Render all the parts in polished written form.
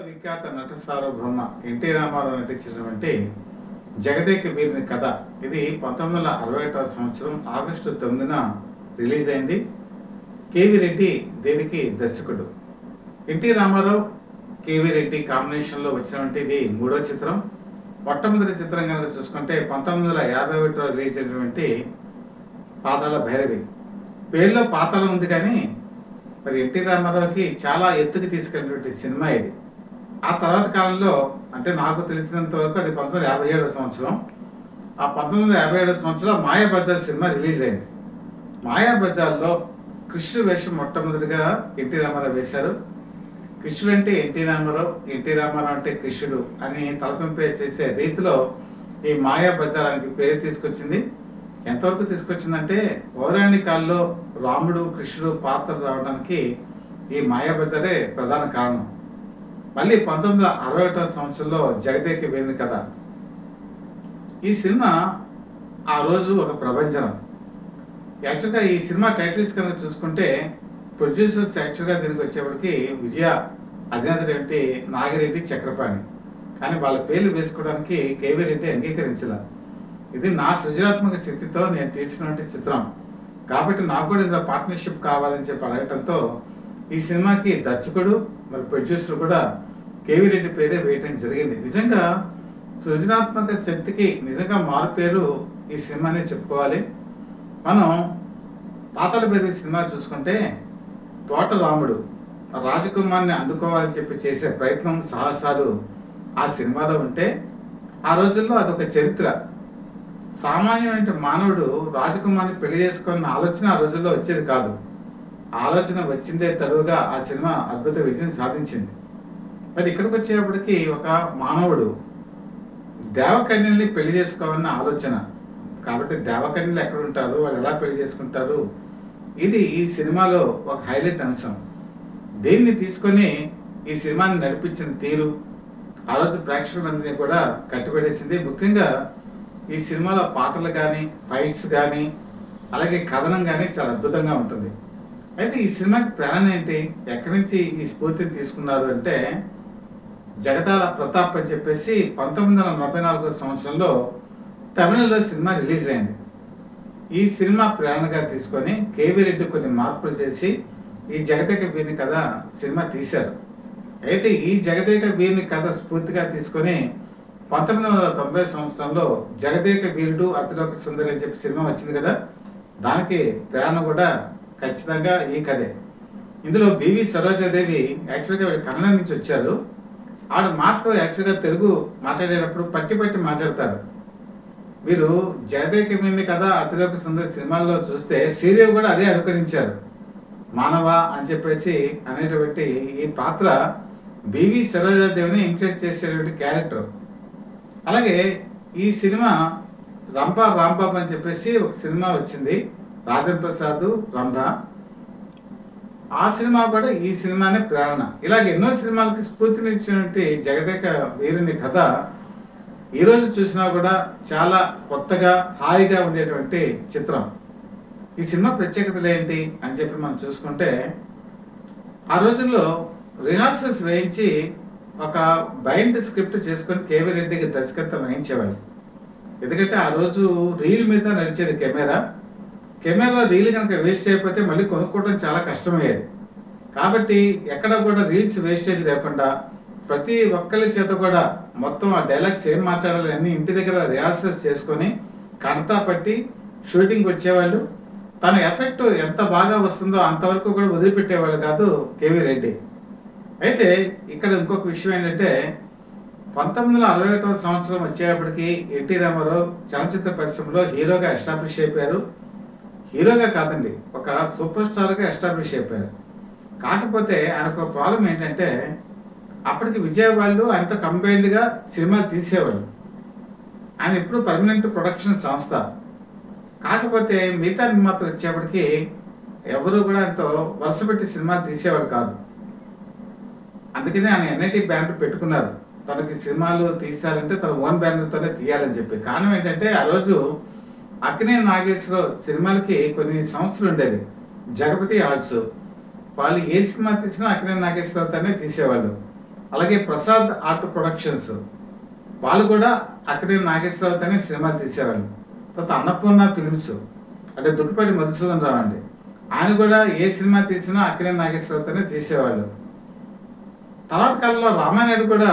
విఖ్యాత నట సార్వభౌమ ఎన్టీ రామారావు నటించినటువంటి జగదేక వీరుని కథ ఇది 1961 సంవత్సరం ఆగస్టు 9న రిలీజ్ అయింది. కేవీ రెడ్డి దీనికి దర్శకుడు. ఎన్టీ రామారావు కేవీ రెడ్డి కాంబినేషన్లో వచ్చినటువంటి ఇది మూడో చిత్రం. మొట్టమొదటి చిత్రం కనుక చూసుకుంటే 1951లో రిలీజ్ అయినటువంటి పాతాళ భైరవి. పేరులో పాతాళం ఉంది కానీ మరి ఎన్టీ రామారావుకి చాలా ఎత్తుకు తీసుకెళ్ళినటువంటి సినిమా ఇది. ఆ తర్వాత కాలంలో అంటే నాకు తెలిసినంత వరకు అది 1957 సంవత్సరం. ఆ 1957 సంవత్సరంలో మాయాబజార్ సినిమా రిలీజ్ అయింది. మాయాబజార్లో కృష్ణుడు వేషం మొట్టమొదటిగా ఎన్టీ రామారావు వేశారు. కృష్ణుడు అంటే ఎన్టీ రామారావు, ఎన్టీ రామారావు అంటే కృష్ణుడు అని తలపింపే చేసే రీతిలో ఈ మాయాబజార్ అని పేరు తీసుకొచ్చింది. ఎంతవరకు తీసుకొచ్చిందంటే పౌరాణికాల్లో రాముడు కృష్ణుడు పాత్ర రావడానికి ఈ మాయాబజారే ప్రధాన కారణం. మళ్ళీ 1961 సంవత్సరంలో జగదేక వీరుని కథ. ఈ సినిమా ఆ రోజు ఒక ప్రభంజనం. యాక్చువల్గా ఈ సినిమా టైటిల్స్ కనుక చూసుకుంటే ప్రొడ్యూసర్స్ యాక్చువల్గా దీనికి వచ్చేప్పటికి విజయ అధినేత ఏంటి నాగిరెడ్డి చక్రపాణి, కానీ వాళ్ళ పేర్లు వేసుకోవడానికి కేవీ రెడ్డి అంగీకరించాల. ఇది నా సృజనాత్మక శక్తితో నేను తీసినటువంటి చిత్రం కాబట్టి నాకు కూడా ఇందులో పార్ట్నర్షిప్ కావాలని చెప్పి అడగటంతో ఈ సినిమాకి దర్శకుడు మరి ప్రొడ్యూసర్ కూడా కేవీ రెడ్డి పేరే వేయటం జరిగింది. నిజంగా సృజనాత్మక శక్తికి నిజంగా మారుపేరు ఈ సినిమానే చెప్పుకోవాలి. మనం పాతాళ భైరవి సినిమా చూసుకుంటే తోట రాముడు రాజకుమార్ని అందుకోవాలని చెప్పి చేసే ప్రయత్నం సాహసాలు ఆ సినిమాలో ఉంటే ఆ రోజుల్లో అదొక చరిత్ర. సామాన్యమైన మానవుడు రాజకుమార్ని పెళ్లి చేసుకున్న ఆలోచన ఆ రోజుల్లో వచ్చేది కాదు. ఆలోచన వచ్చిందే తరువుగా ఆ సినిమా అద్భుత విజయం సాధించింది. మరి ఇక్కడికి వచ్చేప్పటికి ఒక మానవుడు దేవకన్యల్ని పెళ్లి చేసుకోవాలన్న ఆలోచన. కాబట్టి దేవకన్యలు ఎక్కడ ఉంటారు, వాళ్ళు ఎలా పెళ్లి చేసుకుంటారు, ఇది ఈ సినిమాలో ఒక హైలైట్ అంశం. దీన్ని తీసుకొని ఈ సినిమాని నడిపించిన తీరు ఆ రోజు ప్రేక్షకులందరినీ కూడా కట్టిపడేసింది. ముఖ్యంగా ఈ సినిమాలో పాటలు కానీ ఫైట్స్ కానీ అలాగే కథనం కానీ చాలా అద్భుతంగా ఉంటుంది. అయితే ఈ సినిమాకి ప్లాన్ ఏంటి, ఎక్కడి నుంచి ఈ స్ఫూర్తిని తీసుకున్నారు అంటే జగతాల ప్రతాప్ అని చెప్పేసి 1944 సంవత్సరంలో తమిళలో సినిమా రిలీజ్ అయింది. ఈ సినిమా ప్రేరణగా తీసుకొని కేవీ రెడ్డి కొన్ని మార్పులు చేసి ఈ జగదేక వీరుని కథ సినిమా తీశారు. అయితే ఈ జగదేక వీరుని కథ స్ఫూర్తిగా తీసుకొని 1990 సంవత్సరంలో జగదేక వీరుడు అతిలోక సుందరి అని చెప్పి సినిమా వచ్చింది కదా, దానికి ప్రేరణ కూడా ఖచ్చితంగా ఈ కథే. ఇందులో బివి సరోజాదేవి యాక్చువల్గా కన్నడ నుంచి వచ్చారు. ఆవిడ మాటలో యాక్చువల్గా తెలుగు మాట్లాడేటప్పుడు పట్టి పట్టి మాట్లాడతారు. మీరు జగదేక వీరుని కథ అతిలోక సుందరి సినిమాల్లో చూస్తే శ్రీదేవి కూడా అదే అనుకరించారు. మానవ అని చెప్పేసి అనేటువంటి ఈ పాత్ర బివి సరోజాదేవిని ఇమిటేట్ చేసేటువంటి క్యారెక్టర్. అలాగే ఈ సినిమా రంభా రాంబాబు అని చెప్పేసి ఒక సినిమా వచ్చింది, రాజేంద్ర ప్రసాద్ రంభ. ఆ సినిమా కూడా ఈ సినిమానే ప్రేరణ. ఇలాగ ఎన్నో సినిమాలకి స్ఫూర్తినిచ్చినటువంటి జగదేక వీరుని కథ ఈరోజు చూసినా కూడా చాలా కొత్తగా హాయిగా ఉండేటువంటి చిత్రం. ఈ సినిమా ప్రత్యేకతలు ఏంటి అని చెప్పి మనం చూసుకుంటే ఆ రోజుల్లో రిహార్సల్స్ వేయించి ఒక బైండ్ స్క్రిప్ట్ చేసుకొని కేవీ రెడ్డికి దర్శకత్వం వహించేవాడు. ఎందుకంటే ఆ రోజు రీల్ మీద నడిచేది కెమెరా రీల్ కనుక వేస్ట్ అయిపోతే మళ్ళీ కొనుక్కోవడం చాలా కష్టమయ్యేది. కాబట్టి ఎక్కడ కూడా రీల్స్ వేస్టేజ్ లేకుండా ప్రతి ఒక్కరి చేత కూడా మొత్తం ఆ డైలాగ్స్ ఏం మాట్లాడాలి అన్ని ఇంటి దగ్గర రిహార్సల్స్ చేసుకొని కడతా పట్టి షూటింగ్ వచ్చేవాళ్ళు. తన ఎఫెక్ట్ ఎంత బాగా వస్తుందో అంతవరకు కూడా వదిలిపెట్టేవాళ్ళు కాదు కేవీ రెడ్డి. అయితే ఇక్కడ ఇంకొక విషయం ఏంటంటే 1961 సంవత్సరం వచ్చేటప్పటికి ఎన్టీ రామారావు చలనచిత్ర పరిశ్రమలో హీరోగా ఎస్టాబ్లిష్ అయిపోయారు. హీరోగా కాదండి, ఒక సూపర్ స్టార్గా ఎస్టాబ్లిష్ అయిపోయారు. కాకపోతే ఆయనకు ప్రాబ్లం ఏంటంటే అప్పటికి విజయవాడలో ఆయనతో కంబైన్డ్గా సినిమాలు తీసేవాళ్ళు. ఆయన ఎప్పుడు పర్మనెంట్ ప్రొడక్షన్ సంస్థ. కాకపోతే మిగతా నిర్మాతలు వచ్చేప్పటికి ఎవరు కూడా ఆయనతో వరుసపెట్టి సినిమాలు తీసేవాడు కాదు. అందుకనే ఆయన ఎన్ఐటి బ్యానర్ పెట్టుకున్నారు. తనకి సినిమాలు తీసారంటే తన ఓన్ బ్యానర్తోనే తీయాలని చెప్పి. కారణం ఏంటంటే ఆ రోజు అక్కినేని నాగేశ్వరరావు సినిమాలకి కొన్ని సంస్థలు ఉండేవి, జగపతి ఆర్ట్స్. వాళ్ళు ఏ సినిమా తీసినా అక్కినేని నాగేశ్వరరావుతోనే తీసేవాళ్ళు. అలాగే ప్రసాద్ ఆర్ట్ ప్రొడక్షన్స్ వాళ్ళు కూడా అక్కినేని నాగేశ్వరరావుతోనే సినిమాలు తీసేవాళ్ళు. తర్వాత అన్నపూర్ణ ఫిల్మ్స్ అంటే దుక్కిపాటి మధుసూదన్ రావు అండి, ఆయన కూడా ఏ సినిమా తీసినా అక్కినేని నాగేశ్వరరావుతోనే తీసేవాళ్ళు. తర్వాత కాలంలో రామానాయుడు కూడా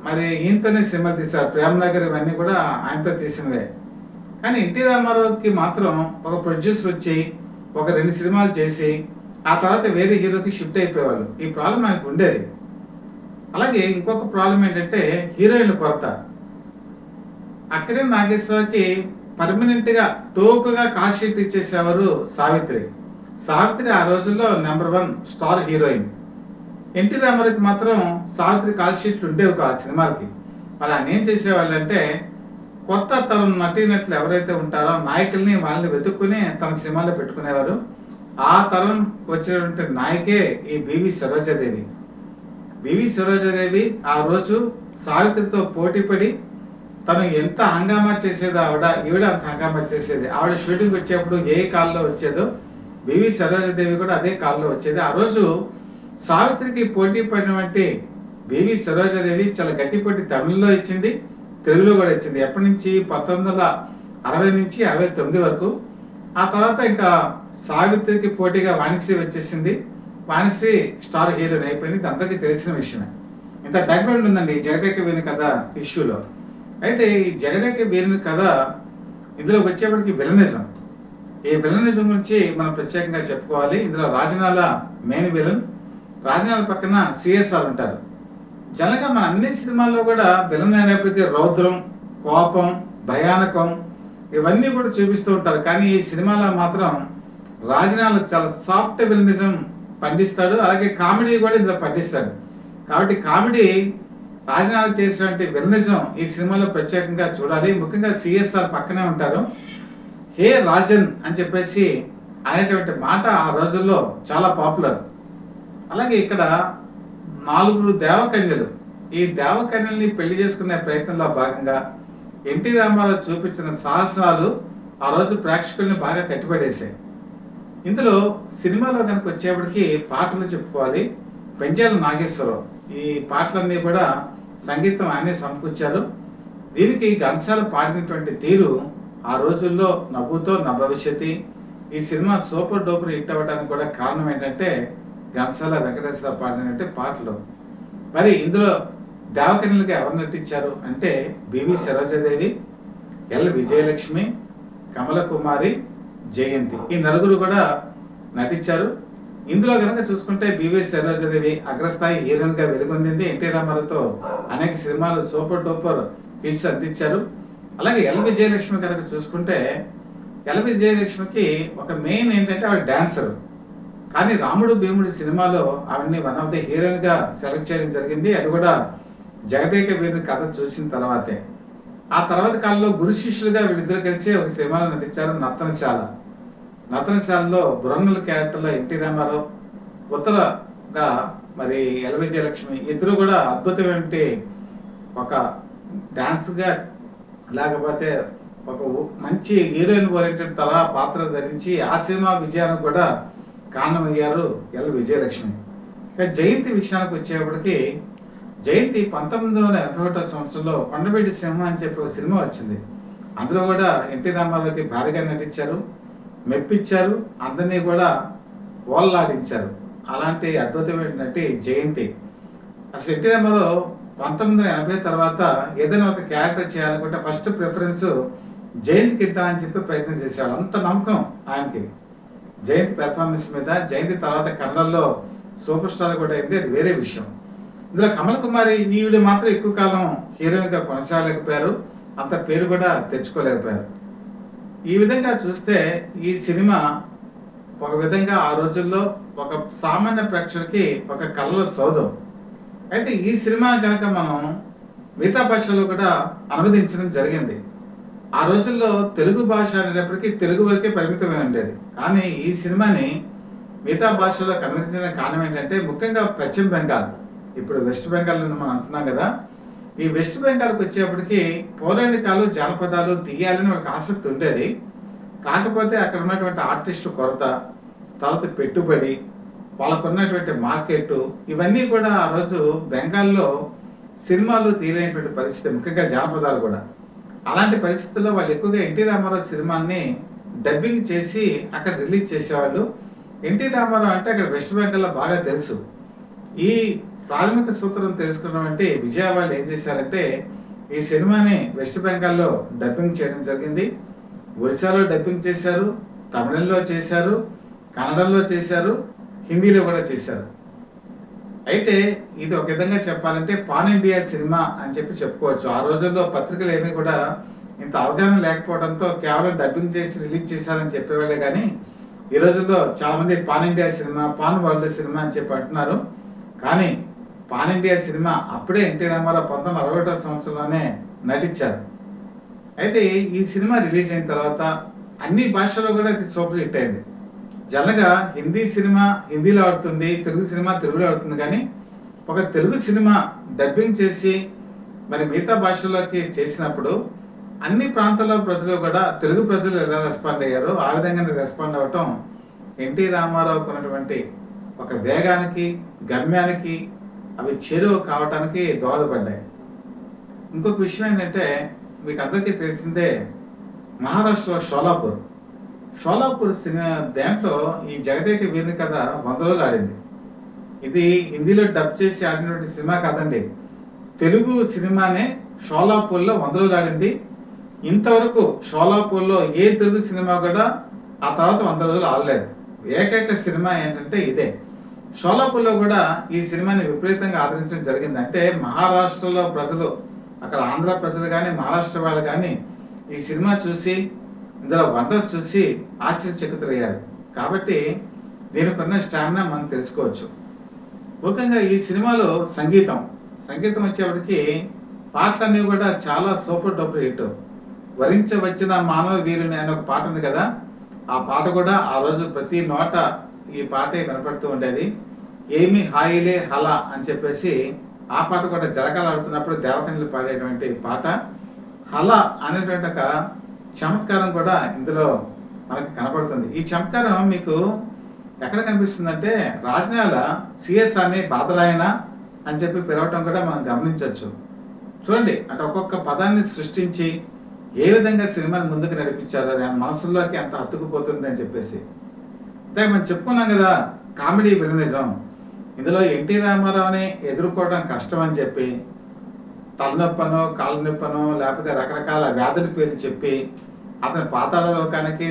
మరి ఈయనతోనే సినిమాలు తీశారు. ప్రేమనగర్ ఇవన్నీ కూడా ఆయనతో తీసినవే. కానీ ఎన్టీ రామారావుకి మాత్రం ఒక ప్రొడ్యూసర్ వచ్చి ఒక 2 సినిమాలు చేసి ఆ తర్వాత వేరే హీరోకి షిఫ్ట్ అయిపోయేవాళ్ళు. ఈ ప్రాబ్లం ఆయనకు ఉండేది. అలాగే ఇంకొక ప్రాబ్లం ఏంటంటే హీరోయిన్ల కొరత. అక్కినేని నాగేశ్వరరావుకి పర్మనెంట్గా టోకుగా కాల్ షీట్ ఇచ్చేసేవారు సావిత్రి. సావిత్రి ఆ రోజుల్లో నెంబర్ 1 స్టార్ హీరోయిన్. ఎన్టీ రామారావుకి మాత్రం సావిత్రి కాల్ షీట్లు ఉండేవి కాదు సినిమాలకి. మరి ఆయన ఏం చేసేవాళ్ళు అంటే కొత్త తరం నటీనటులు ఎవరైతే ఉంటారో నాయకుల్ని వాళ్ళని వెతుక్కుని తన సినిమాలో పెట్టుకునేవారు. ఆ తరం వచ్చినటువంటి నాయకే ఈ బివి సరోజాదేవి. బివి సరోజాదేవి ఆ రోజు సావిత్రితో పోటీపడి తను ఎంత హంగామా చేసేదో ఈవిడ అంత హంగామా చేసేది. ఆవిడ షూటింగ్ వచ్చేప్పుడు ఏ కాల్లో వచ్చేదో బివి సరోజాదేవి కూడా అదే కాల్లో వచ్చేది. ఆ రోజు సావిత్రికి పోటీ పడినటువంటి బివి సరోజాదేవి చాలా గట్టి పోటీ తమిళ్లో ఇచ్చింది, తెలుగులో కూడా ఇచ్చింది. ఎప్పటి నుంచి 1960 నుంచి 69 వరకు. ఆ తర్వాత ఇంకా సావిత్రికి పోటీగా వాణిశ్రీ వచ్చేసింది. వాణిశ్రీ స్టార్ హీరోయిన్ అయిపోయింది. ఇది అందరికీ తెలిసిన విషయమే. ఇంత బ్యాక్గ్రౌండ్ ఉందండి ఈ జగదేక వీరుని కథ ఇష్యూలో. అయితే ఈ జగదేక వీరుని కథ ఇందులో వచ్చేప్పటికి విలనిజం. ఈ విలనిజం గురించి మనం ప్రత్యేకంగా చెప్పుకోవాలి. ఇందులో రాజనాల మెయిన్ విలన్, రాజనాల పక్కన సిఎస్ఆర్ ఉంటారు. జనగా మన అన్ని సినిమాల్లో కూడా విలన్ అనేప్పటికీ రౌద్రం, కోపం, భయానకం ఇవన్నీ కూడా చూపిస్తూ ఉంటారు. కానీ ఈ సినిమాలో మాత్రం రాజనాల చాలా సాఫ్ట్ విలనిజం పండిస్తాడు. అలాగే కామెడీ కూడా ఇందులో పండిస్తాడు. కాబట్టి కామెడీ రాజనాల చేసినటువంటి విలనిజం ఈ సినిమాలో ప్రత్యేకంగా చూడాలి. ముఖ్యంగా సిఎస్ఆర్ పక్కనే ఉంటారు. హే రాజన్ అని చెప్పేసి అనేటువంటి మాట ఆ రోజుల్లో చాలా పాపులర్. అలాగే ఇక్కడ 4 దేవకన్యలు. ఈ దేవకన్యల్ని పెళ్లి చేసుకునే ప్రయత్నంలో భాగంగా ఎన్టీ రామారావు చూపించిన సాహసాలు ఆ రోజు ప్రేక్షకుల్ని బాగా కట్టిపడేశాయి. ఇందులో సినిమాలో కనుక వచ్చేప్పటికి పాటలు చెప్పుకోవాలి. పెంజాల నాగేశ్వరరావు ఈ పాటలన్నీ కూడా సంగీతం ఆయనే సమకూర్చారు. దీనికి ఘంటసాల పాడినటువంటి తీరు ఆ రోజుల్లో నవ్వుతో నా భవిష్యత్తు ఈ సినిమా సూపర్ డూపర్ హిట్ అవ్వడానికి కూడా కారణం ఏంటంటే ఘంటసాల వెంకటేశ్వర పాడినటువంటి పాటలు. మరి ఇందులో దేవకన్యలుగా ఎవరు నటించారు అంటే బివి సరోజాదేవి, ఎల్ విజయలక్ష్మి, కమల కుమారి, జయంతి ఈ 4 కూడా నటించారు. ఇందులో కనుక చూసుకుంటే బివి సరోజాదేవి అగ్రస్థాయి హీరోయిన్ గా వెలుగొందింది. ఎన్టీ రామారావుతో అనేక సినిమాలు సూపర్ డూపర్ హిట్స్ అందించారు. అలాగే ఎల్ విజయలక్ష్మి కనుక చూసుకుంటే ఎల్ విజయలక్ష్మికి ఒక మెయిన్ ఏంటంటే ఆవిడ డాన్సర్. కానీ రాముడు భీముడు సినిమాలో ఆవిడ్ని 1 ఆఫ్ ది హీరోయిన్ గా సెలెక్ట్ చేయడం జరిగింది. అది కూడా జగదేక వీరుని కథ చూసిన తర్వాతే. ఆ తర్వాత కాలంలో గురు శిష్యులుగా వీళ్ళిద్దరు కలిసి ఒక సినిమాలో నటించారు, నర్తనశాల. నర్తనశాలలో బృహన్నల క్యారెక్టర్లో ఎన్టీ రామారావు, ఉత్తరగా మరి ఎల్ విజయలక్ష్మి ఇద్దరు కూడా అద్భుతమైన ఒక డాన్స్గా లేకపోతే ఒక మంచి హీరోయిన్ ఓరియంటెడ్ తరహా పాత్ర ధరించి ఆ సినిమా విజయానికి కూడా కారణమయ్యారు ఎల్ విజయలక్ష్మి. జయంతి విషయానికి వచ్చేప్పటికి జయంతి 1981 సంవత్సరంలో కొండవీటి సింహ అని చెప్పి ఒక సినిమా వచ్చింది. అందులో కూడా ఎన్టీ రామారావుకి భారీగా నటించారు, మెప్పించారు, అందరినీ కూడా ఓల్లాడించారు. అలాంటి అద్భుతమైన నటి జయంతి. అసలు ఎన్టీ రామారావు 1980 తర్వాత ఏదైనా ఒక క్యారెక్టర్ చేయాలనుకుంటే ఫస్ట్ ప్రిఫరెన్స్ జయంతికి ఇద్దామని చెప్పి ప్రయత్నం చేసేవాడు. అంత నమ్మకం ఆయనకి జయంతి పెర్ఫార్మెన్స్ మీద. జయంతి తర్వాత కన్నడలో సూపర్ స్టార్ కూడా అయింది, అది వేరే విషయం. ఇందులో కమల్ కుమారి ఈవిడ మాత్రం ఎక్కువ కాలం హీరోయిన్గా కొనసాగలేకపోయారు, అంత పేరు కూడా తెచ్చుకోలేకపోయారు. ఈ విధంగా చూస్తే ఈ సినిమా ఒక విధంగా ఆ రోజుల్లో ఒక సామాన్య ప్రేక్షకుడికి ఒక కళ్ళ సౌధం. అయితే ఈ సినిమా కనుక మనం మిగతా భాషలో కూడా అనువదించడం జరిగింది. ఆ రోజుల్లో తెలుగు భాష అనేటప్పటికీ తెలుగు వరకే పరిమితమై ఉండేది. కానీ ఈ సినిమాని మిగతా భాషలో అనువదించిన కారణం ఏంటంటే ముఖ్యంగా పశ్చిమ బెంగాల్, ఇప్పుడు వెస్ట్ బెంగాల్ మనం అంటున్నాం కదా, ఈ వెస్ట్ బెంగాల్కి వచ్చేప్పటికి పౌరాణికాలు జానపదాలు తీయాలని వాళ్ళకి ఆసక్తి ఉండేది. కాకపోతే అక్కడ ఉన్నటువంటి ఆర్టిస్టు కొరత, తర్వాత పెట్టుబడి, వాళ్ళకు ఉన్నటువంటి మార్కెట్, ఇవన్నీ కూడా ఆ రోజు బెంగాల్లో సినిమాలు తీయలేనటువంటి పరిస్థితి, ముఖ్యంగా జానపదాలు కూడా. అలాంటి పరిస్థితుల్లో వాళ్ళు ఎక్కువగా ఎన్టీ రామారావు సినిమాని డబ్బింగ్ చేసి అక్కడ రిలీజ్ చేసేవాళ్ళు. ఎన్టీ రామారావు అంటే అక్కడ వెస్ట్ బెంగాల్లో బాగా తెలుసు. ఈ ప్రాథమిక సూత్రం తెలుసుకున్నటువంటి విజయవాళ్ళు ఏం చేశారంటే ఈ సినిమాని వెస్ట్ బెంగాల్లో డబ్బింగ్ చేయడం జరిగింది. ఒరిస్సాలో డబ్బింగ్ చేశారు, తమిళంలో చేశారు, కన్నడంలో చేశారు, హిందీలో కూడా చేశారు. అయితే ఇది ఒక విధంగా చెప్పాలంటే పాన్ ఇండియా సినిమా అని చెప్పి చెప్పుకోవచ్చు. ఆ రోజుల్లో పత్రికలు ఏమీ కూడా ఇంత అవగాహన లేకపోవడంతో కేవలం డబ్బింగ్ చేసి రిలీజ్ చేశారని చెప్పేవాళ్ళే కానీ ఈ రోజుల్లో చాలా మంది pan India cinema, pan world cinema అని చెప్పి అంటున్నారు. కానీ పాన్ ఇండియా సినిమా అప్పుడే ఎన్టీ రామారావు 1961 సంవత్సరంలోనే నటించారు. అయితే ఈ సినిమా రిలీజ్ అయిన తర్వాత అన్ని భాషల్లో కూడా ఇది సూపర్ హిట్ అయింది. జనరల్గా హిందీ సినిమా హిందీలో ఆడుతుంది, తెలుగు సినిమా తెలుగులో ఆడుతుంది. కానీ ఒక తెలుగు సినిమా డబ్బింగ్ చేసి మరి మిగతా భాషల్లోకి చేసినప్పుడు అన్ని ప్రాంతాల ప్రజలు కూడా తెలుగు ప్రజలు ఎలా రెస్పాండ్ అయ్యారో ఆ విధంగానే రెస్పాండ్ అవ్వటం ఎన్టీ రామారావుకు ఉన్నటువంటి ఒక వేగానికి, గమ్యానికి, అవి చేరువ కావటానికి దోహదపడ్డాయి. ఇంకొక విషయం ఏంటంటే మీకు అందరికీ తెలిసిందే, మహారాష్ట్రలో షోలాపూర్ సినిమా దాంట్లో ఈ జగదేక వీరుని కథ 100 రోజులు ఆడింది. ఇది హిందీలో డబ్ చేసి ఆడినటువంటి సినిమా కాదండి, తెలుగు సినిమానే షోలాపూర్లో 100 రోజులు ఆడింది. ఇంతవరకు షోలాపూర్లో ఏ తెలుగు సినిమా కూడా ఆ తర్వాత 100 రోజులు ఆడలేదు. ఏకైక సినిమా ఏంటంటే ఇదే. షోలాపూర్లో కూడా ఈ సినిమాని విపరీతంగా ఆదరించడం జరిగింది. అంటే మహారాష్ట్రలో ప్రజలు, అక్కడ ఆంధ్ర ప్రజలు కానీ మహారాష్ట్ర వాళ్ళు కానీ ఈ సినిమా చూసి ఇందులో వండర్స్ చూసి ఆశ్చర్యచకితులయ్యారు. కాబట్టి దీనికి ఉన్న స్టామినా మనం తెలుసుకోవచ్చు. ముఖ్యంగా ఈ సినిమాలో సంగీతం వచ్చేప్పటికి పాటలన్నీ కూడా చాలా సూపర్ డూపర్ హిట్. వరించవచ్చిన మానవ వీరుని అనే ఒక పాట ఉంది కదా, ఆ పాట కూడా ఆ రోజు ప్రతి నోట ఈ పాటే వినపడుతూ ఉండేది. ఏమి హాయిలే హలా అని చెప్పేసి ఆ పాట కూడా జలకాలు ఆడుతున్నప్పుడు దేవకన్యలు పాడేటువంటి పాట. హలా అనేటువంటి ఒక చమత్కారం కూడా ఇందులో మనకి కనపడుతుంది. ఈ చమత్కారం మీకు ఎక్కడ కనిపిస్తుందంటే రాజనాల సిఎస్ఆర్ని బాధలాయన అని చెప్పి పిలవటం కూడా మనం గమనించవచ్చు. చూడండి, అంటే ఒక్కొక్క పదాన్ని సృష్టించి ఏ విధంగా సినిమాని ముందుకు నడిపించారో అది మనసుల్లోకి ఎంత హత్తుకుపోతుంది అని చెప్పేసి. అంటే మనం చెప్పుకున్నాం కదా, కామెడీ విలనిజం. ఇందులో ఎన్టీ రామారావుని ఎదుర్కోవడం కష్టం అని చెప్పి తలనొప్పనో కాళ్ళ నొప్పనో లేకపోతే రకరకాల వ్యాధుల పేర్లు చెప్పి అతని పాతాళ లోకానికి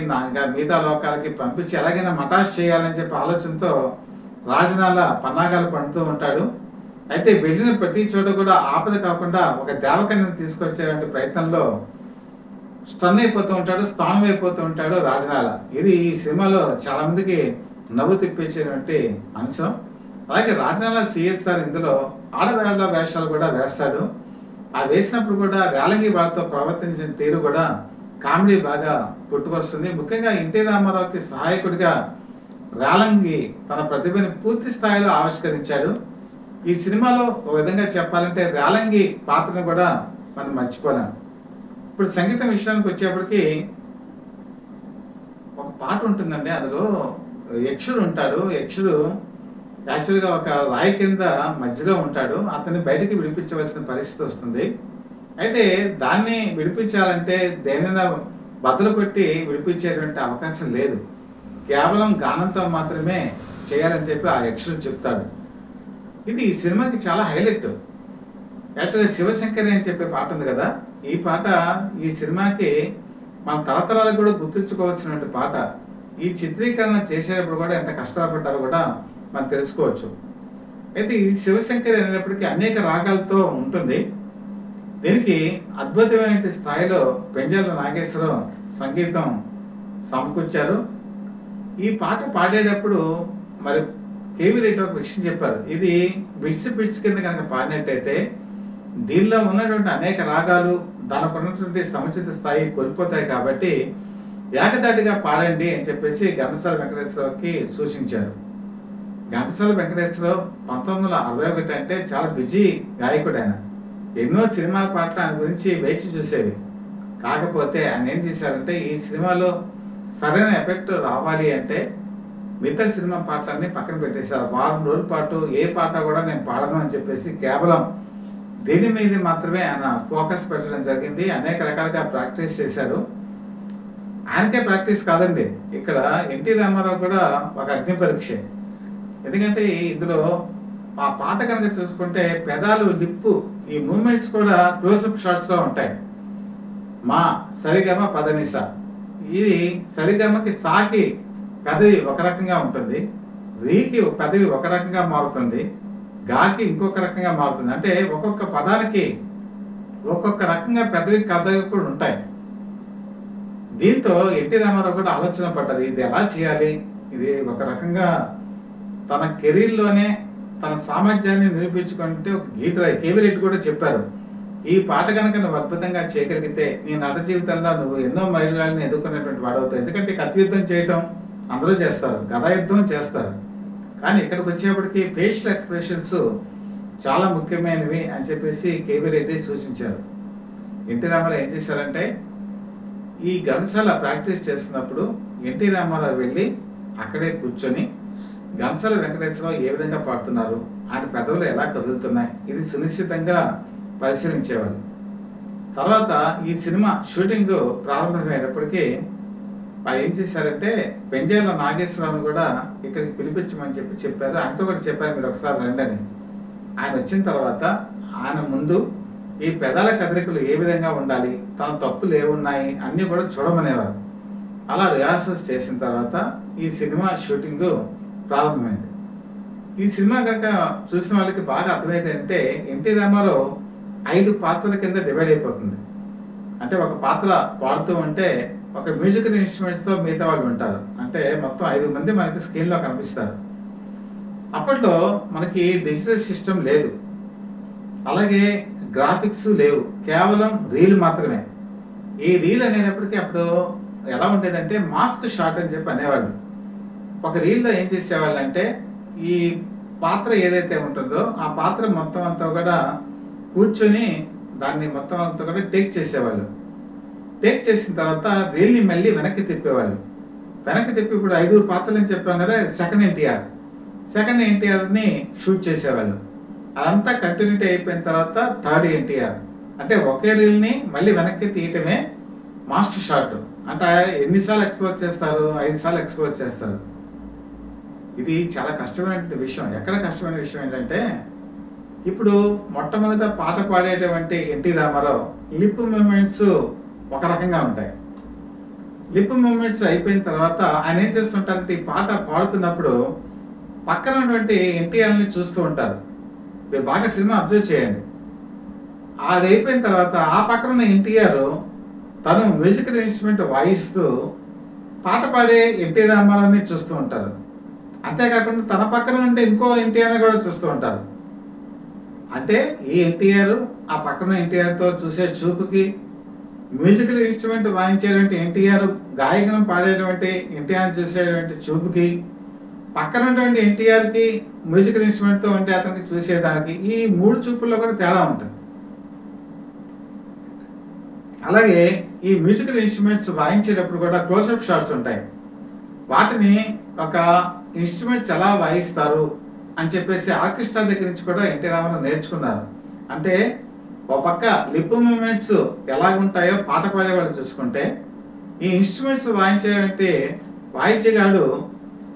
మిగతా లోకాలకి పంపించి ఎలాగైనా మటాష్ చేయాలని చెప్పి ఆలోచనతో రాజనాల పన్నాగాలు పండుతూ ఉంటాడు. అయితే వెళ్ళిన ప్రతి చోట కూడా ఆపద కాకుండా ఒక దేవకన్యను తీసుకొచ్చేటువంటి ప్రయత్నంలో స్టన్ అయిపోతూ ఉంటాడు, స్థానం అయిపోతూ ఉంటాడు రాజనాల. ఇది ఈ సినిమాలో చాలా మందికి నవ్వు తిప్పించేటువంటి అంశం. అలాగే రాజనాల సిఎస్ఆర్ ఇందులో ఆడవేళ్ల వేషాలు కూడా వేస్తాడు. ఆ వేసినప్పుడు కూడా రేలంగి వాళ్ళతో ప్రవర్తించిన తీరు కూడా కామెడీ బాగా పుట్టుకొస్తుంది. ముఖ్యంగా ఎన్టీ రామారావుకి సహాయకుడిగా రేలంగి తన ప్రతిభని పూర్తి స్థాయిలో ఆవిష్కరించాడు. ఈ సినిమాలో ఒక విధంగా చెప్పాలంటే రేలంగి పాత్రను కూడా మనం మర్చిపోలేం. ఇప్పుడు సంగీతం విషయానికి వచ్చేప్పటికి ఒక పాట ఉంటుందండి, అందులో యక్షుడు ఉంటాడు. యక్షుడు యాక్చువల్గా ఒక రాయి కింద మధ్యలో ఉంటాడు, అతన్ని బయటికి విడిపించవలసిన పరిస్థితి వస్తుంది. అయితే దాన్ని విడిపించాలంటే దేనైనా బద్దలు కొట్టి విడిపించేటువంటి అవకాశం లేదు, కేవలం గానంతో మాత్రమే చేయాలని చెప్పి ఆ యక్షుడు చెప్తాడు. ఇది ఈ సినిమాకి చాలా హైలైట్. యాక్చువల్గా శివశంకరి అని చెప్పే పాట ఉంది కదా, ఈ పాట ఈ సినిమాకి మన తరతరాలకు కూడా గుర్తుంచుకోవాల్సినటువంటి పాట. ఈ చిత్రీకరణ చేసేటప్పుడు కూడా ఎంత కష్టపడ్డారో కూడా మనం తెలుసుకోవచ్చు. అయితే ఈ శివశంకరి అనేటప్పటికీ అనేక రాగాలతో ఉంటుంది. దీనికి అద్భుతమైన స్థాయిలో పెంజాల నాగేశ్వరరావు సంగీతం సమకూర్చారు. ఈ పాట పాడేటప్పుడు మరి కేవీ రెడ్డి ఒక విషయం చెప్పారు, ఇది బిట్స్ బిట్స్ కింద కనుక పాడినట్టయితే దీనిలో ఉన్నటువంటి అనేక రాగాలు దానికి ఉన్నటువంటి సముచిత స్థాయి కోల్పోతాయి, కాబట్టి ఏకదాటిగా పాడండి అని చెప్పేసి ఘంటసాల వెంకటేశ్వరరావుకి సూచించారు. ఘంటసాల వెంకటేశ్వరరావు 1961 అంటే చాలా బిజీ గాయకుడు. ఆయన ఎన్నో సినిమా పాటలు ఆయన గురించి వేచి చూసేవి. కాకపోతే ఆయన ఏం చేశారంటే ఈ సినిమాలో సరైన ఎఫెక్ట్ రావాలి అంటే మిగతా సినిమా పాటలన్నీ పక్కన పెట్టేశారు. వారం రోజుల పాటు ఏ పాట కూడా నేను పాడను అని చెప్పేసి కేవలం దీని మీద మాత్రమే ఆయన ఫోకస్ పెట్టడం జరిగింది. అనేక రకాలుగా ప్రాక్టీస్ చేశారు. ఆయనకే ప్రాక్టీస్ కాదండి, ఇక్కడ ఎన్టీ రామారావు కూడా ఒక అగ్ని పరీక్ష. ఎందుకంటే ఇందులో ఆ పాట కనుక చూసుకుంటే పెదాలు, లిప్పు, ఈ మూమెంట్స్ కూడా క్లోజప్ షాట్స్ లో ఉంటాయి. మా సరిగమ పదనిస, ఇది సరిగమకి సాకి పెదవి ఒక రకంగా ఉంటుంది, రీకి పెదవి ఒక రకంగా మారుతుంది, గాకి ఇంకొక రకంగా మారుతుంది. అంటే ఒక్కొక్క పదానికి ఒక్కొక్క రకంగా పెదవి కథలు కూడా ఉంటాయి. దీంతో ఎన్టీ రామారావు కూడా ఆలోచన పడ్డారు, ఇది ఎలా చేయాలి. ఇది ఒక రకంగా తన కెరీర్లోనే తన సామర్థ్యాన్ని నిరూపించుకుంటే ఒక గీటర్. కేవీ రెడ్డి కూడా చెప్పారు, ఈ పాట కనుక నువ్వు అద్భుతంగా చేయగలిగితే నీ నట జీవితంలో నువ్వు ఎన్నో మైలురాళ్ళని ఎదుర్కొనేటువంటి వాడవుతావు. ఎందుకంటే కత్తి యుద్ధం చేయటం అందరూ చేస్తారు, గదా యుద్ధం చేస్తారు, కానీ ఇక్కడికి వచ్చేప్పటికి ఫేషియల్ ఎక్స్ప్రెషన్స్ చాలా ముఖ్యమైనవి అని చెప్పేసి కేవీ రెడ్డి సూచించారు. ఎన్టీ రామారావు ఏం చేశారంటే ఈ ఘంటసాల ప్రాక్టీస్ చేస్తున్నప్పుడు ఎన్టీ రామారావు వెళ్ళి అక్కడే కూర్చొని ఘంటసాల వెంకటేశ్వరరావు ఏ విధంగా పాడుతున్నారు, ఆయన పెదవులు ఎలా కదులుతున్నాయి, ఇది సునిశ్చితంగా పరిశీలించేవాడు. తర్వాత ఈ సినిమా షూటింగ్ ప్రారంభమయ్యేటప్పటికీ ఏం చేశారంటే పెంజాల నాగేశ్వరరావును కూడా ఇక్కడికి పిలిపించమని చెప్పారు. ఆయనతో కూడా చెప్పారు మీరు ఒకసారి రండి అని. ఆయన వచ్చిన తర్వాత ఆయన ముందు ఈ పెదాల కదలికలు ఏ విధంగా ఉండాలి, తన తప్పులు ఏమున్నాయి అన్నీ కూడా చూడమనేవారు. అలా రిహార్సల్స్ చేసిన తర్వాత ఈ సినిమా షూటింగ్ ప్రారంభమైంది. ఈ సినిమా కనుక చూసిన వాళ్ళకి బాగా అర్థమైంది అంటే ఎన్టీ రామారావు 5 పాత్రల కింద డివైడ్ అయిపోతుంది. అంటే ఒక పాత్ర పాడుతూ ఉంటే ఒక మ్యూజికల్ ఇన్స్ట్రుమెంట్స్తో మిగతా వాళ్ళు ఉంటారు. అంటే మొత్తం 5 మంది మనకి స్క్రీన్లో కనిపిస్తారు. అప్పట్లో మనకి డిజిటల్ సిస్టమ్ లేదు, అలాగే గ్రాఫిక్స్ లేవు, కేవలం రీల్ మాత్రమే. ఈ రీల్ అనేటప్పటికీ అప్పుడు ఎలా ఉండేదంటే మాస్క్ షాట్ అని చెప్పి అనేవాళ్ళు. ఒక రీల్లో ఏం చేసేవాళ్ళు అంటే ఈ పాత్ర ఏదైతే ఉంటుందో ఆ పాత్ర మొత్తం అంతా కూడా కూర్చొని దాన్ని మొత్తం అంతా కూడా టేక్ చేసేవాళ్ళు. టేక్ చేసిన తర్వాత రీల్ని మళ్ళీ వెనక్కి తిప్పేవాళ్ళు. వెనక్కి తిప్పి ఇప్పుడు 5 పాత్రలు అని చెప్పాం కదా, సెకండ్ ఎన్టీఆర్ని షూట్ చేసేవాళ్ళు. అదంతా కంటిన్యూటీ అయిపోయిన తర్వాత థర్డ్ ఎన్టీఆర్. అంటే ఒకే రీల్ని మళ్ళీ వెనక్కి తీయటమే మాస్టర్ షాట్. అంటే ఎన్నిసార్లు ఎక్స్పోజ్ చేస్తారు? 5 సార్లు ఎక్స్పోజ్ చేస్తారు. ఇది చాలా కష్టమైన విషయం. ఎక్కడ కష్టమైన విషయం ఏంటంటే ఇప్పుడు మొట్టమొదట పాట పాడేటువంటి ఎన్టీ రామారావు లిప్ మూమెంట్స్ ఒక రకంగా ఉంటాయి. లిప్ మూమెంట్స్ అయిపోయిన తర్వాత ఆయన ఏం చేస్తుంటారంటే ఈ పాట పాడుతున్నప్పుడు పక్కన ఉన్నటువంటి ఎన్టీఆర్ని చూస్తూ ఉంటారు. మీరు బాగా సినిమా అబ్జర్వ్ చేయండి. అది అయిపోయిన తర్వాత ఆ పక్కన ఉన్న ఎన్టీఆర్ తను మ్యూజికల్ ఇన్స్ట్రుమెంట్ వాయిస్తూ పాట పాడే ఎన్టీ రామారావుని చూస్తూ ఉంటారు. అంతేకాకుండా తన పక్కన ఉంటే ఇంకో ఎన్టీఆర్ని కూడా చూస్తూ ఉంటారు. అంటే ఈ ఎన్టీఆర్ ఆ పక్కన ఎన్టీఆర్తో చూసే చూపుకి, మ్యూజికల్ ఇన్స్ట్రుమెంట్ వాయించేటువంటి ఎన్టీఆర్ గాయకం పాడేటువంటి ఎన్టీఆర్ చూసేటువంటి చూపుకి, పక్కన ఉన్నటువంటి ఎన్టీఆర్కి మ్యూజికల్ ఇన్స్ట్రుమెంట్తో ఉంటే అతనికి చూసేదానికి ఈ 3 చూపుల్లో కూడా తేడా ఉంటుంది. అలాగే ఈ మ్యూజికల్ ఇన్స్ట్రుమెంట్స్ వాయించేటప్పుడు కూడా క్లోజప్ షాట్స్ ఉంటాయి. వాటిని ఒక ఇన్స్ట్రుమెంట్స్ ఎలా వాయిస్తారు అని చెప్పేసి ఆర్కెస్ట్రా దగ్గర నుంచి కూడా ఎన్టీ రామారావు నేర్చుకున్నారు. అంటే ఒక పక్క లిప్ మూమెంట్స్ ఎలాగుంటాయో పాట పాడేవాళ్ళు చూసుకుంటే, ఈ ఇన్స్ట్రుమెంట్స్ వాయించేటువంటి వాయిద్యగాడు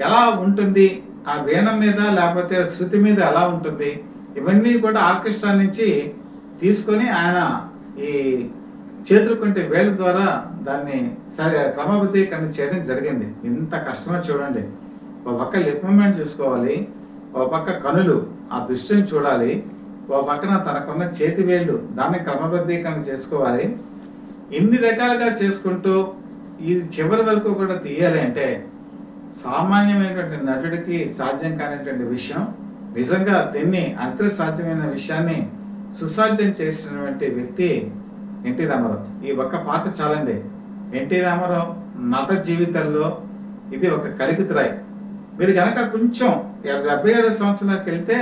ఎలా ఉంటుంది ఆ వీణ మీద లేకపోతే శృతి మీద ఎలా ఉంటుంది, ఇవన్నీ కూడా ఆర్కెస్ట్రా నుంచి తీసుకొని ఆయన ఈ చేతులు కొంటే వేళ్ళ ద్వారా దాన్ని క్రమబద్ధీకరణ చేయడం జరిగింది. ఇంత కష్టమో చూడండి. ఒక పక్క లిప్ మూమెంట్ చూసుకోవాలి, ఒక పక్క కనులు ఆ దృష్టిని చూడాలి, ఒక పక్కన తనకున్న చేతి వేళ్ళు దాన్ని క్రమబద్ధీకరణ చేసుకోవాలి. ఇన్ని రకాలుగా చేసుకుంటూ ఇది చివరి వరకు కూడా తీయాలి అంటే సామాన్యమైనటువంటి నటుడికి సాధ్యం కానిటువంటి విషయం. నిజంగా దీన్ని అంతే సాధ్యమైన విషయాన్ని సుసాధ్యం చేసినటువంటి వ్యక్తి ఎన్టీ రామారావు. ఈ ఒక్క పాట చాలండి. ఎన్టీ రామారావు నట జీవితంలో ఇది ఒక కలికితురాయి. మీరు కనుక కొంచెం 77 సంవత్సరాలకు వెళ్తే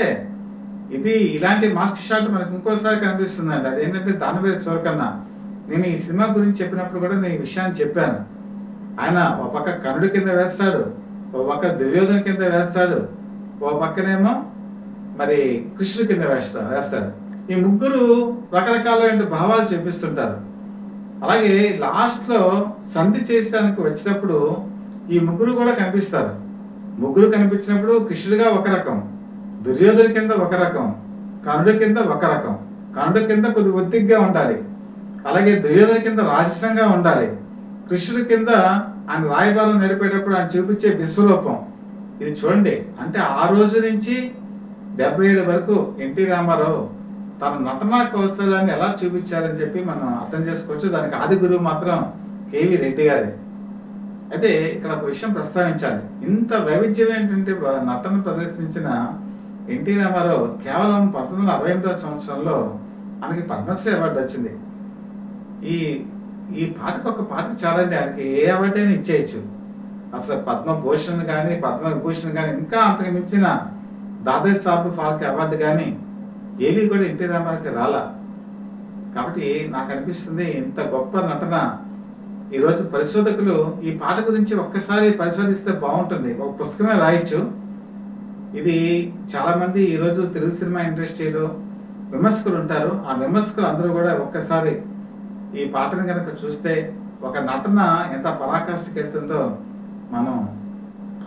ఇది ఇలాంటి మాస్టర్ షాట్ మనకు ఇంకోసారి కనిపిస్తుందండి. అదేంటంటే దానివేలు సూరకన్న. నేను ఈ సినిమా గురించి చెప్పినప్పుడు కూడా నేను ఈ విషయాన్ని చెప్పాను. ఆయన ఒక పక్క కర్ణుడి కింద వేస్తాడు, ఒక పక్క దుర్యోధన కింద వేస్తాడు, ఒక పక్కనేమో మరి కృష్ణుడి కింద వేస్తాడు. ఈ ముగ్గురు రకరకాలైన భావాలు చూపిస్తుంటారు. అలాగే లాస్ట్లో సంధి చేసేదానికి వచ్చినప్పుడు ఈ ముగ్గురు కూడా కనిపిస్తారు. ముగ్గురు కనిపించినప్పుడు కృష్ణుడిగా ఒక రకం, దుర్యోధన కింద ఒక రకం, కర్ణుడి కింద ఒక రకం. కర్ణుడి కింద కొద్ది ఒత్తిగ్గా ఉండాలి, అలాగే దుర్యోధన కింద రాజసంగా ఉండాలి, కృష్ణుడి కింద ఆయన రాయబారం నడిపేటప్పుడు ఆయన చూపించే విశ్వరూపం. ఇది చూడండి. అంటే ఆ రోజు నుంచి 77 వరకు ఎన్టీ రామారావు తన నటనా కౌశలాన్ని ఎలా చూపించారని చెప్పి మనం అర్థం చేసుకోవచ్చు. దానికి ఆది గురువు మాత్రం కేవీ రెడ్డి గారి. అయితే ఇక్కడ ఒక విషయం ప్రస్తావించాలి. ఇంత వైవిధ్యమైనటువంటి నటన ప్రదర్శించిన ఎన్టీ రామారావు కేవలం 1968వ సంవత్సరంలో ఆయనకి పద్మశ్రీ అవార్డు వచ్చింది. ఈ పాటకు ఒక పాటకు చాలండి, ఆయనకి ఏ అవార్డు అయినా ఇచ్చేయచ్చు. అసలు పద్మభూషణ్ కానీ పద్మవిభూషణ్ కానీ ఇంకా అంతకు మించిన దాదాసాహెబ్ సాబ్ ఫాల్కే అవార్డు కానీ ఏవి కూడా ఎన్టీ రామారావుకి రాలా. కాబట్టి నాకు అనిపిస్తుంది ఇంత గొప్ప నటన ఈరోజు పరిశోధకులు ఈ పాట గురించి ఒక్కసారి పరిశోధిస్తే బాగుంటుంది. ఒక పుస్తకమే రాయొచ్చు. ఇది చాలామంది ఈరోజు తెలుగు సినిమా ఇండస్ట్రీలో విమర్శకులు ఉంటారు. ఆ విమర్శకులు అందరూ కూడా ఒక్కసారి ఈ పాటను కనుక చూస్తే ఒక నటన ఎంత పరాకాష్ఠకి వెళ్తుందో మనం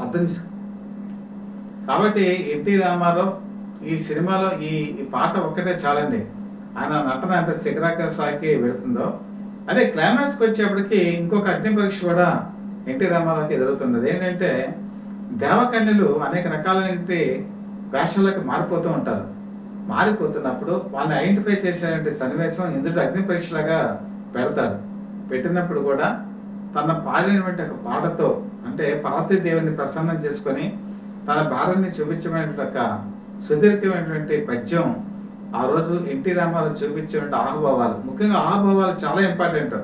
అర్థం చేసుకో. కాబట్టి ఎన్టీ రామారావు ఈ సినిమాలో ఈ పాట ఒక్కటే చాలండి, ఆయన నటన ఎంత శిఖరాకాశానికి వెళుతుందో. అదే క్లైమాక్స్కి వచ్చేప్పటికి ఇంకొక అగ్ని పరీక్ష కూడా ఎన్టీ రామారావుకి ఎదురవుతుంది. అదేంటంటే దేవకన్యలు అనేక రకాలైన వేషాలకు మారిపోతూ ఉంటారు. మారిపోతున్నప్పుడు వాళ్ళని ఐడెంటిఫై చేసేటువంటి సన్నివేశం ఇందులో అగ్ని పరీక్షలాగా పెడతాడు. పెట్టినప్పుడు కూడా తన పాడినటువంటి ఒక పాటతో, అంటే పార్వతీదేవిని ప్రసన్నం చేసుకొని తన భార్యని చూపించమైనటువంటి ఒక సుదీర్ఘమైనటువంటి పద్యం ఆ రోజు ఎన్టీ రామారావు చూపించేటువంటి ఆహభావాలు, ముఖ్యంగా ఆహభావాలు చాలా ఇంపార్టెంట్.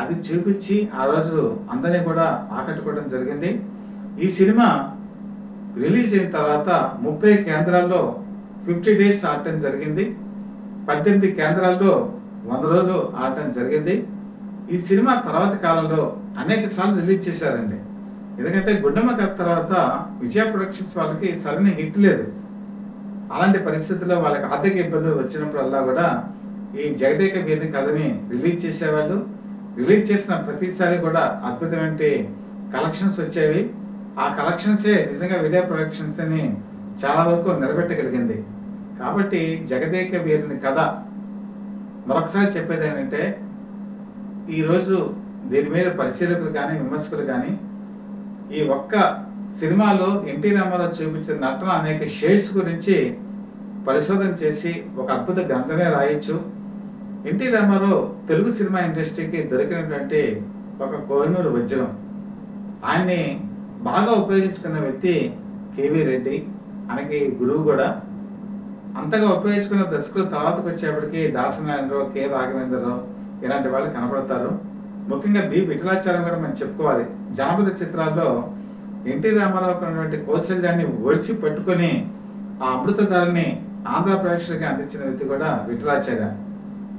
అది చూపించి ఆ రోజు అందరినీ కూడా ఆకట్టుకోవడం జరిగింది. ఈ సినిమా రిలీజ్ అయిన తర్వాత 30 కేంద్రాల్లో 50 డేస్ ఆడటం జరిగింది. 18 కేంద్రాల్లో 100 రోజులు ఆడటం జరిగింది. ఈ సినిమా తర్వాత కాలంలో అనేక సార్లు రిలీజ్ చేశారండి. ఎందుకంటే గుండమ్మ కథ తర్వాత విజయ ప్రొడక్షన్స్ వాళ్ళకి సరైన హిట్ లేదు. అలాంటి పరిస్థితుల్లో వాళ్ళకి ఆర్థిక ఇబ్బందులు వచ్చినప్పుడల్లా కూడా ఈ జగదేక వీరుని కథని రిలీజ్ చేసేవాళ్ళు. రిలీజ్ చేసిన ప్రతిసారి కూడా అద్భుతమైన కలెక్షన్స్ వచ్చేవి. ఆ కలెక్షన్సే నిజంగా విజయ ప్రొడక్షన్స్ అని చాలా వరకు నిలబెట్టగలిగింది. కాబట్టి జగదేక వీరుని కథ మరొకసారి చెప్పేది ఏంటంటే, ఈరోజు దీని మీద పరిశీలకులు కానీ విమర్శకులు కానీ ఈ ఒక్క సినిమాలో ఎన్టీ రామారావు చూపించిన నటన అనేక షేడ్స్ గురించి పరిశోధన చేసి ఒక అద్భుత గ్రంథమే రాయొచ్చు. ఎన్టీ రామారావు తెలుగు సినిమా ఇండస్ట్రీకి దొరికినటువంటి ఒక కోహినూరు వజ్రం. ఆయన్ని బాగా ఉపయోగించుకున్న వ్యక్తి కేవీ రెడ్డి, ఆయనకి గురువు కూడా. అంతగా ఉపయోగించుకున్న దర్శకులు తర్వాతకు వచ్చేప్పటికి దాసనారాయణరావు, కె రాఘవేంద్రరావు ఇలాంటి వాళ్ళు కనపడతారు. ముఖ్యంగా బి విఠలాచార్యం కూడా మనం చెప్పుకోవాలి. జానపద చిత్రాల్లో ఎన్టీ రామారావు ఉన్నటువంటి కౌశల్యాన్ని ఒడిసి పట్టుకొని ఆ అమృతధారని ఆంధ్ర ప్రేక్షకులకి అందించిన వ్యక్తి కూడా విఠలాచార్య.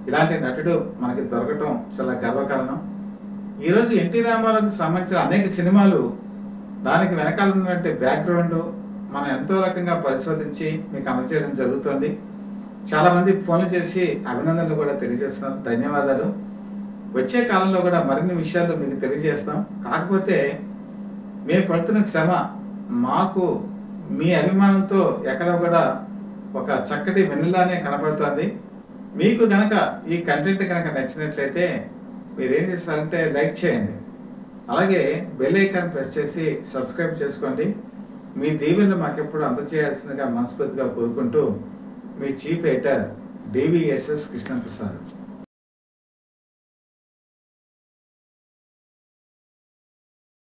ఇలాంటి నటుడు మనకి దొరకటం చాలా గర్వకారణం. ఈరోజు ఎన్టీ రామారావుకి సంబంధించిన అనేక సినిమాలు, దానికి వెనకాల ఉన్నటువంటి బ్యాక్గ్రౌండ్ మనం ఎంతో రకంగా పరిశోధించి మీకు అందజేయడం జరుగుతుంది. చాలామంది ఫోన్లు చేసి అభినందనలు కూడా తెలియజేస్తున్నారు. ధన్యవాదాలు. వచ్చే కాలంలో కూడా మరిన్ని విషయాలు మీకు తెలియజేస్తాం. కాకపోతే మేము పడుతున్న శ్రమ మాకు మీ అభిమానంతో ఎక్కడ కూడా ఒక చక్కటి వెన్నెలానే కనపడుతుంది. మీకు కనుక ఈ కంటెంట్ కనుక నచ్చినట్లయితే మీరు ఏం చేస్తారంటే లైక్ చేయండి, అలాగే బెల్ ఐకాన్ ప్రెస్ చేసి సబ్స్క్రైబ్ చేసుకోండి. మీ దీవెనలు మాకెప్పుడు అందజేయాల్సిందిగా మనస్ఫూర్తిగా కోరుకుంటూ మీ చీఫ్ ఎడిటర్ డివిఎస్ఎస్ కృష్ణప్రసాద్.